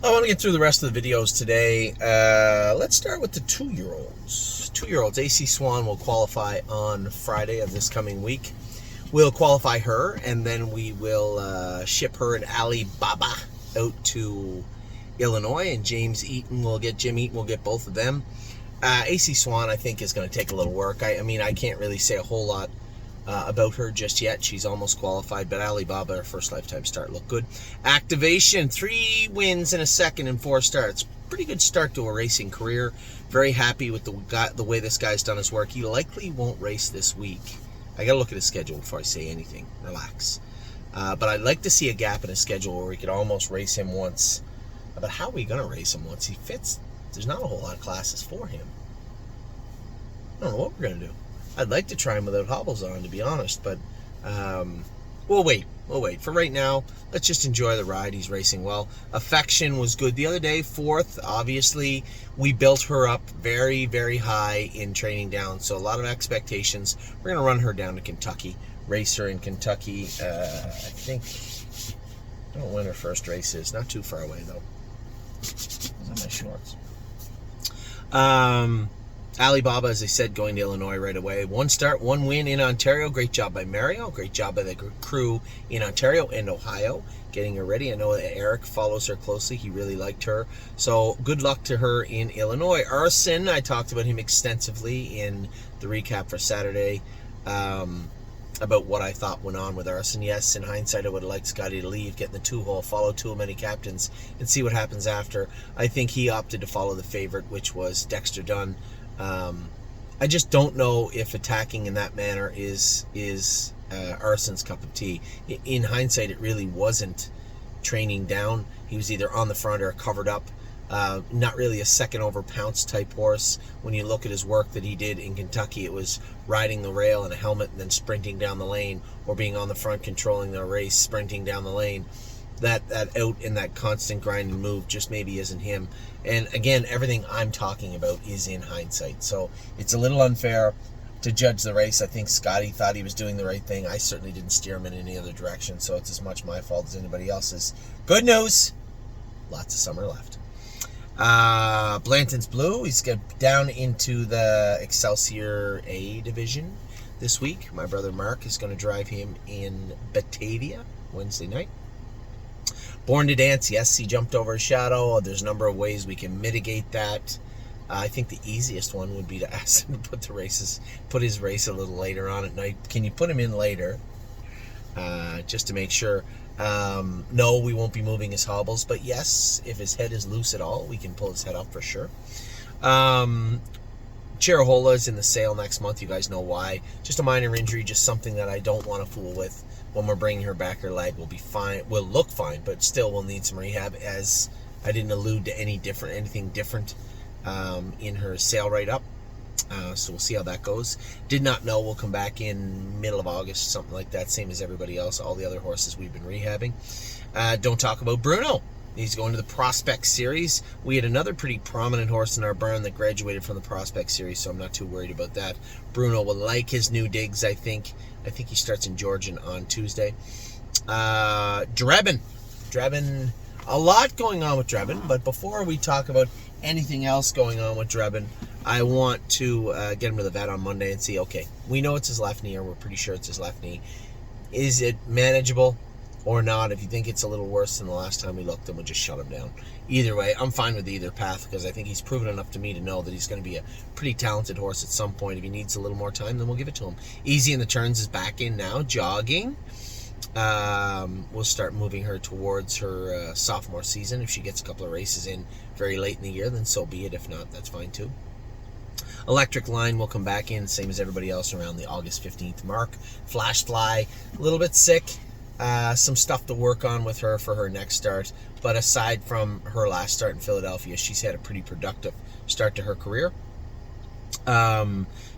I want to get through the rest of the videos today. Let's start with the 2-year-olds. 2-year-olds. AC Swan will qualify on Friday of this coming week. We'll qualify her, and then we will ship her and Alibaba out to Illinois, and Jim Eaton will get both of them. AC Swan, I think, is going to take a little work. I mean, I can't really say a whole lot about her just yet. She's almost qualified, but Alibaba, her first lifetime start, looked good. Activation, 3 wins in a second and 4 starts. Pretty good start to a racing career. Very happy with the way this guy's done his work. He likely won't race this week. I got to look at his schedule before I say anything. Relax. But I'd like to see a gap in his schedule where we could almost race him once. But how are we going to race him once he fits? There's not a whole lot of classes for him. I don't know what we're going to do. I'd like to try him without hobbles on, to be honest, but we'll wait. We'll wait. For right now, let's just enjoy the ride. He's racing well. Affection was good the other day, 4th. Obviously, we built her up very, very high in training down, so a lot of expectations. We're going to run her down to Kentucky, race her in Kentucky. I think, I don't know when her first race is. Not too far away, though. Those are my shorts. Alibaba, as I said, going to Illinois right away. 1 start, 1 win in Ontario. Great job by Mario. Great job by the crew in Ontario and Ohio getting her ready. I know that Eric follows her closely. He really liked her. So good luck to her in Illinois. Arson, I talked about him extensively in the recap for Saturday about what I thought went on with Arson. Yes, in hindsight, I would have liked Scotty to leave, get in the 2-hole, follow too many captains, and see what happens after. I think he opted to follow the favorite, which was Dexter Dunn. I just don't know if attacking in that manner is Arson's cup of tea. In hindsight, it really wasn't training down. He was either on the front or covered up. Not really a second over pounce type horse. When you look at his work that he did in Kentucky, it was riding the rail in a helmet and then sprinting down the lane, or being on the front controlling the race, sprinting down the lane. That out in that constant grind and move just maybe isn't him. And again, everything I'm talking about is in hindsight. So it's a little unfair to judge the race. I think Scotty thought he was doing the right thing. I certainly didn't steer him in any other direction, so it's as much my fault as anybody else's. Good news. Lots of summer left. Blanton's Blue. He's down into the Excelsior A division this week. My brother Mark is going to drive him in Batavia Wednesday night. Born to Dance, yes, he jumped over a shadow. There's a number of ways we can mitigate that. I think the easiest one would be to ask him to put his race a little later on at night. Can you put him in later? Just to make sure. No, we won't be moving his hobbles, but yes, if his head is loose at all, we can pull his head up for sure. Chirahola is in the sale next month. You guys know why. Just a minor injury, just something that I don't want to fool with. When we're bringing her back, her leg will be fine. Will look fine, but still will need some rehab. As I didn't allude to anything different in her sale right up. So we'll see how that goes. Did not know we'll come back in middle of August, something like that, same as everybody else, all the other horses we've been rehabbing. Don't talk about Bruno. He's going to the Prospect Series. We had another pretty prominent horse in our barn that graduated from the Prospect Series, so I'm not too worried about that. Bruno will like his new digs, I think. I think he starts in Georgian on Tuesday. Drebin, a lot going on with Drebin, but before we talk about anything else going on with Drebin, I want to get him to the vet on Monday and see, okay, we know it's his left knee, or we're pretty sure it's his left knee. Is it manageable or not? If you think it's a little worse than the last time we looked, then we'll just shut him down. Either way, I'm fine with either path, because I think he's proven enough to me to know that he's going to be a pretty talented horse at some point. If he needs a little more time, then we'll give it to him. Easy in the Turns is back in now, jogging. We'll start moving her towards her sophomore season. If she gets a couple of races in very late in the year, then so be it. If not, that's fine too. Electric Line will come back in, same as everybody else, around the August 15th mark. Flash Fly, a little bit sick. Some stuff to work on with her for her next start. But aside from her last start in Philadelphia, she's had a pretty productive start to her career.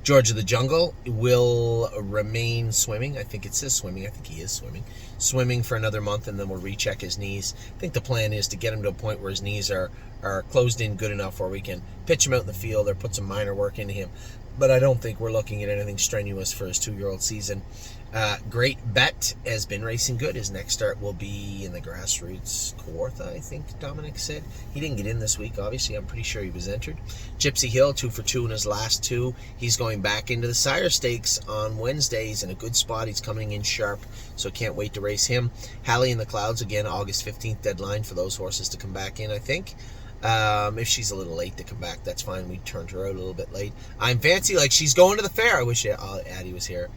George of the Jungle will remain swimming. I think it says swimming. I think he is swimming. Swimming for another month, and then we'll recheck his knees. I think the plan is to get him to a point where his knees are closed in good enough where we can pitch him out in the field or put some minor work into him. but I don't think we're looking at anything strenuous for his 2-year-old season. Great Bet has been racing good. His next start will be in the Grassroots Kawartha, I think Dominic said. He didn't get in this week, obviously. I'm pretty sure he was entered. Gypsy Hill, 2 for 2 in his last 2. He's going back into the Sire Stakes on Wednesday. He's in a good spot. He's coming in sharp, so can't wait to race him. Halley in the Clouds, again, August 15th deadline for those horses to come back in, I think. If she's a little late to come back, that's fine. We turned her out a little bit late. I'm fancy like she's going to the fair. I wish Addie was here.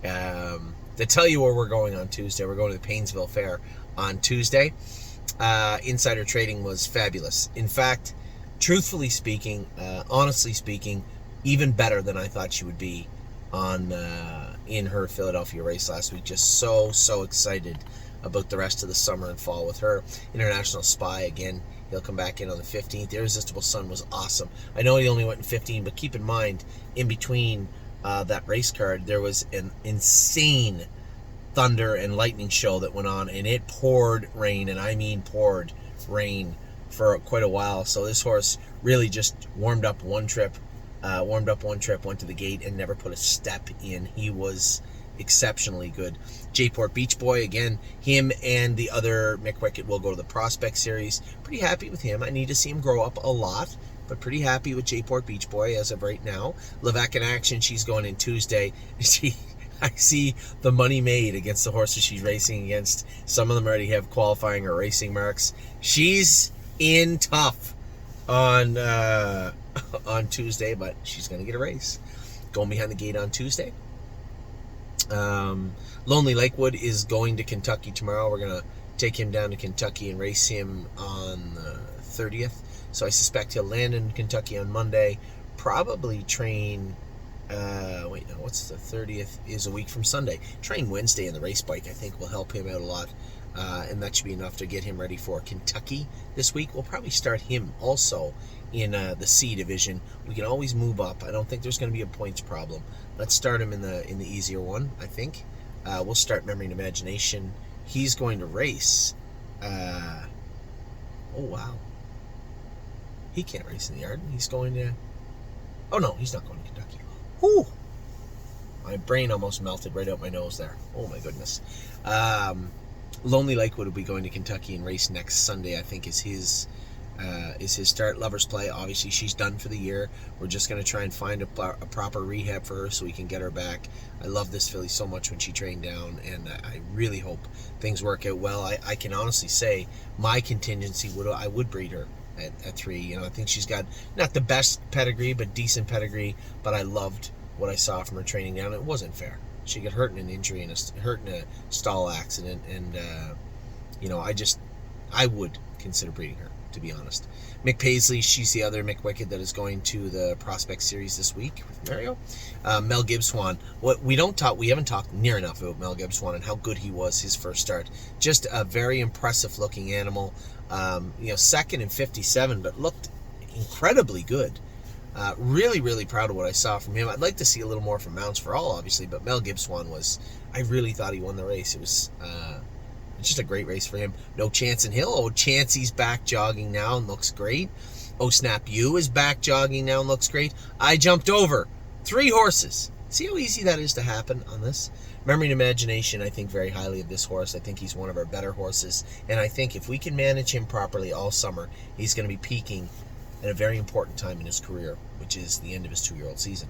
To tell you where we're going on Tuesday. We're going to the Paynesville Fair on Tuesday. Insider trading was fabulous. In fact, truthfully speaking, honestly speaking, even better than I thought she would be on in her Philadelphia race last week. Just so excited about the rest of the summer and fall with her. International Spy, again, he'll come back in on the 15th. Irresistible Sun was awesome. I know he only went in 15, but keep in mind, in between that race card, there was an insane thunder and lightning show that went on, and it poured rain, and I mean poured rain for quite a while. So this horse really just warmed up one trip, went to the gate, and never put a step in. He was exceptionally good. J-Port Beach Boy, again, him and the other Mick Wickett will go to the Prospect Series. Pretty happy with him. I need to see him grow up a lot, but pretty happy with J-Port Beach Boy as of right now. Levesque in action, she's going in Tuesday. I see the money made against the horses she's racing against. Some of them already have qualifying or racing marks. She's in tough on Tuesday, but she's going to get a race. Going behind the gate on Tuesday. Lonely Lakewood is going to Kentucky tomorrow. We're going to take him down to Kentucky and race him on the 30th. So I suspect he'll land in Kentucky on Monday. Probably train... what's the 30th? Is a week from Sunday. Train Wednesday in the race bike, I think, will help him out a lot. And that should be enough to get him ready for Kentucky this week. We'll probably start him also in the C division. We can always move up. I don't think there's going to be a points problem. Let's start him in the easier one, I think. We'll start Memory and Imagination. He's going to race. Oh, wow. He can't race in the yard. He's going to... Oh, no, he's not going to Kentucky. Whew. My brain almost melted right out my nose there. Oh, my goodness. Lonely Lakewood will be going to Kentucky and race next Sunday, I think, is his start. Lover's Play, obviously, she's done for the year. We're just going to try and find a proper rehab for her so we can get her back. I love this filly so much when she trained down, and I really hope things work out well. I can honestly say my contingency I would breed her at 3. You know, I think she's got not the best pedigree, but decent pedigree. But I loved what I saw from her training down. It wasn't fair. She got hurt in an injury and hurt in a stall accident, and I would consider breeding her, to be honest. Mick Paisley, she's the other Mick Wickett that is going to the Prospect Series this week with Mario. Mel Gibbswan. We haven't talked near enough about Mel Gibbswan and how good he was his first start. Just a very impressive looking animal. Second in 57, but looked incredibly good. Really, really proud of what I saw from him. I'd like to see a little more from Mounts for All, obviously, but Mel Gibbswan I really thought he won the race. It was just a great race for him. No Chance in Hill. Oh, Chancey's back jogging now and looks great. Oh, Snap You is back jogging now and looks great. I jumped over 3 horses. See how easy that is to happen on this? Memory and Imagination, I think very highly of this horse. I think he's one of our better horses. And I think if we can manage him properly all summer, he's going to be peaking at a very important time in his career, which is the end of his 2-year-old season.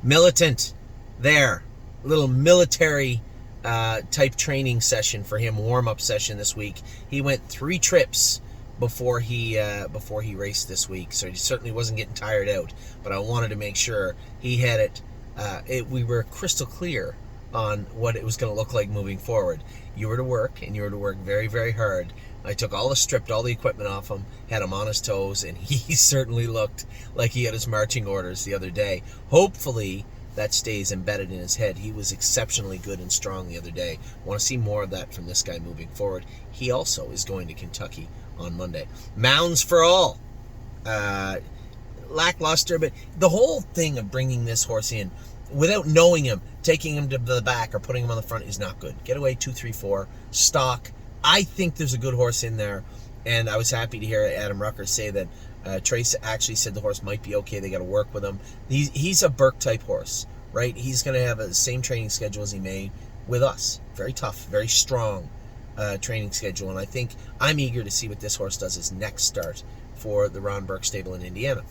Militant, there. A little military type training session for him, warm-up session this week. He went 3 trips before he raced this week, so he certainly wasn't getting tired out. But I wanted to make sure he had it. We were crystal clear on what it was going to look like moving forward. You were to work, and you were to work very, very hard. I stripped all the equipment off him, had him on his toes, and he certainly looked like he had his marching orders the other day. Hopefully that stays embedded in his head. He was exceptionally good and strong the other day. I want to see more of that from this guy moving forward. He also is going to Kentucky on Monday. Mounds for All. Lackluster, but the whole thing of bringing this horse in without knowing him, taking him to the back or putting him on the front is not good. Get away 2, 3, 4, stock, I think there's a good horse in there, and I was happy to hear Adam Rucker say that Trace actually said the horse might be okay. They got to work with him. He's a Burke type horse, right? He's going to have the same training schedule as he made with us. Very tough, very strong training schedule, and I think I'm eager to see what this horse does his next start for the Ron Burke stable in Indiana.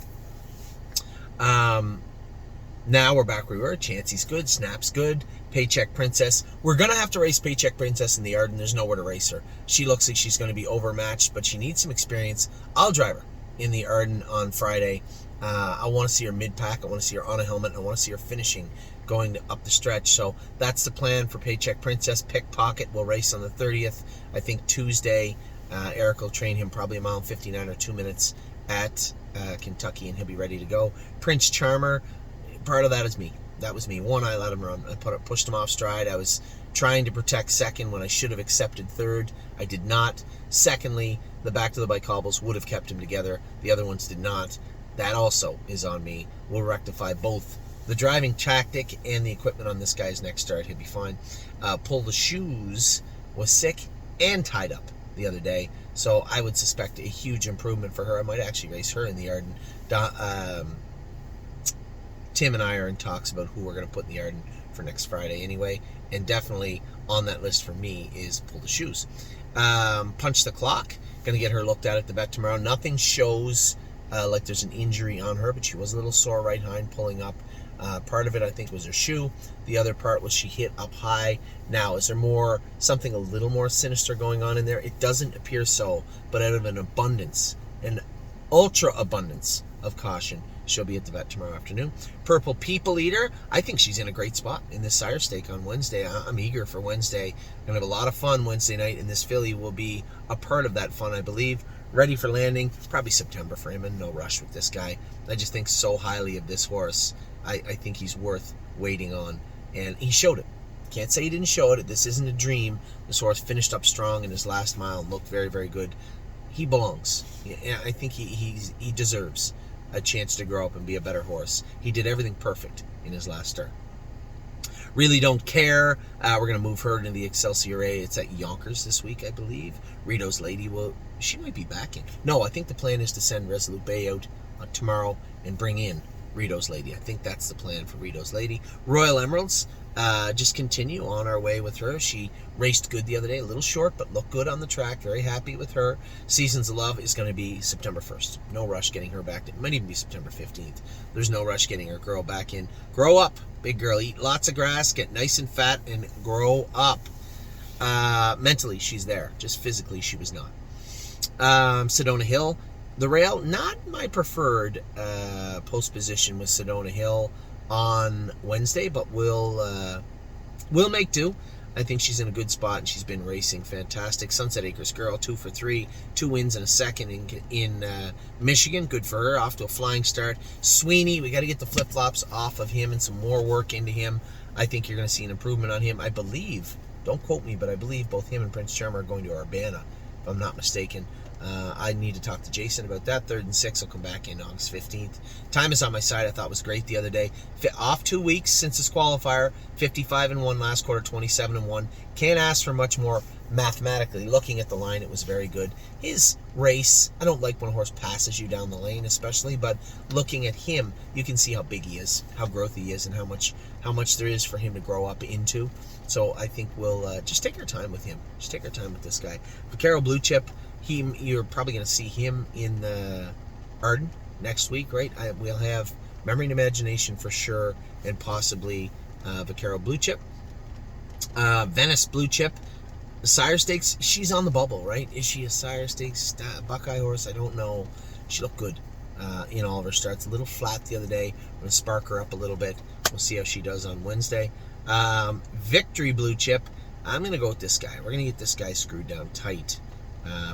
Now we're back where we were. Chansey's good, Snap's good, Paycheck Princess. We're going to have to race Paycheck Princess in the Arden. There's nowhere to race her. She looks like she's going to be overmatched, but she needs some experience. I'll drive her in the Arden on Friday. I want to see her mid-pack. I want to see her on a helmet. I want to see her finishing going up the stretch. So that's the plan for Paycheck Princess. Pickpocket will race on the 30th. I think Tuesday, Eric will train him probably a mile 59 or 2 minutes at Kentucky, and he'll be ready to go. Prince Charmer, part of that is me. That was me. One, I let him run. I pushed him off stride. I was trying to protect second when I should have accepted third. I did not. Secondly, the back to the bike hobbles would have kept him together. The other ones did not. That also is on me. We'll rectify both the driving tactic and the equipment on this guy's next start. He'll be fine. Pull the Shoes was sick and tied up the other day, so I would suspect a huge improvement for her. I might actually race her in the Arden. Tim and I are in talks about who we're going to put in the Arden for next Friday anyway, and definitely on that list for me is Pull the Shoes. Punch the Clock, going to get her looked at the vet tomorrow. Nothing shows like there's an injury on her, but she was a little sore right hind pulling up. Part of it, I think, was her shoe. The other part was she hit up high. Now, is there something a little more sinister going on in there? It doesn't appear so, but out of an ultra abundance of caution, she'll be at the vet tomorrow afternoon. Purple People Eater, I think she's in a great spot in this sire stake on Wednesday. I'm eager for Wednesday. Going to have a lot of fun Wednesday night, and this filly will be a part of that fun, I believe. Ready for landing, probably September for him, and no rush with this guy. I just think so highly of this horse. I think he's worth waiting on, and he showed it. Can't say he didn't show it. This isn't a dream. This horse finished up strong in his last mile and looked very, very good. He belongs. I think he deserves a chance to grow up and be a better horse. He did everything perfect in his last start. Really Don't Care. We're going to move her into the Excelsior A. It's at Yonkers this week, I believe. Rito's Lady she might be back in. No, I think the plan is to send Resolute Bay out tomorrow and bring in Rito's Lady. I think that's the plan for Rito's Lady. Royal Emeralds, just continue on our way with her. She raced good the other day, a little short, but looked good on the track. Very happy with her. Seasons of Love is going to be September 1st. No rush getting her back. It might even be September 15th. There's no rush getting her girl back in. Grow up, big girl. Eat lots of grass, get nice and fat, and grow up. Mentally, she's there. Just physically, she was not. Sedona Hill. The rail, not my preferred post position with Sedona Hill on Wednesday, but we'll make do. I think she's in a good spot, and she's been racing fantastic. Sunset Acres Girl, 2 for 3, 2 wins and a second in Michigan. Good for her, off to a flying start. Sweeney, we got to get the flip-flops off of him and some more work into him. I think you're going to see an improvement on him. I believe, don't quote me, but I believe both him and Prince Charmer are going to Urbana, if I'm not mistaken. I need to talk to Jason about that. 3rd and 6th will come back in August 15th. Time is on my side. I thought was great the other day. Off 2 weeks since his qualifier. 55-1 last quarter, 27-1. Can't ask for much more mathematically. Looking at the line, it was very good. His race, I don't like when a horse passes you down the lane especially, but looking at him, you can see how big he is, how growthy he is, and how much there is for him to grow up into. So I think we'll just take our time with him. Just take our time with this guy. Vaquero Blue Chip, you're probably going to see him in the Arden next week, right? We'll have Memory and Imagination for sure, and possibly Vaquero Blue Chip. Venice Blue Chip. The Sire Stakes, she's on the bubble, right? Is she a Sire Stakes Buckeye horse? I don't know. She looked good in all of her starts. A little flat the other day. I'm going to spark her up a little bit. We'll see how she does on Wednesday. Victory Blue Chip. I'm going to go with this guy. We're going to get this guy screwed down tight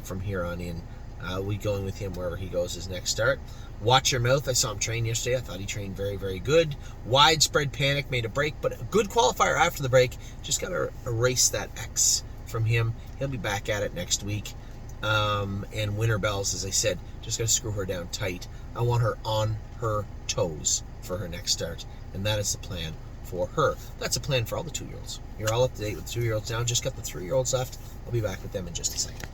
from here on in. We'll be going with him wherever he goes his next start. Watch Your Mouth. I saw him train yesterday. I thought he trained very, very good. Widespread Panic made a break, but a good qualifier after the break. Just got to erase that X from him. He'll be back at it next week. And Winter Bells, as I said, just got to screw her down tight. I want her on her toes for her next start, and that is the plan for for her. That's a plan for all the 2-year-olds. You're all up to date with the 2-year-olds now. Just got the 3-year-olds left. I'll be back with them in just a second.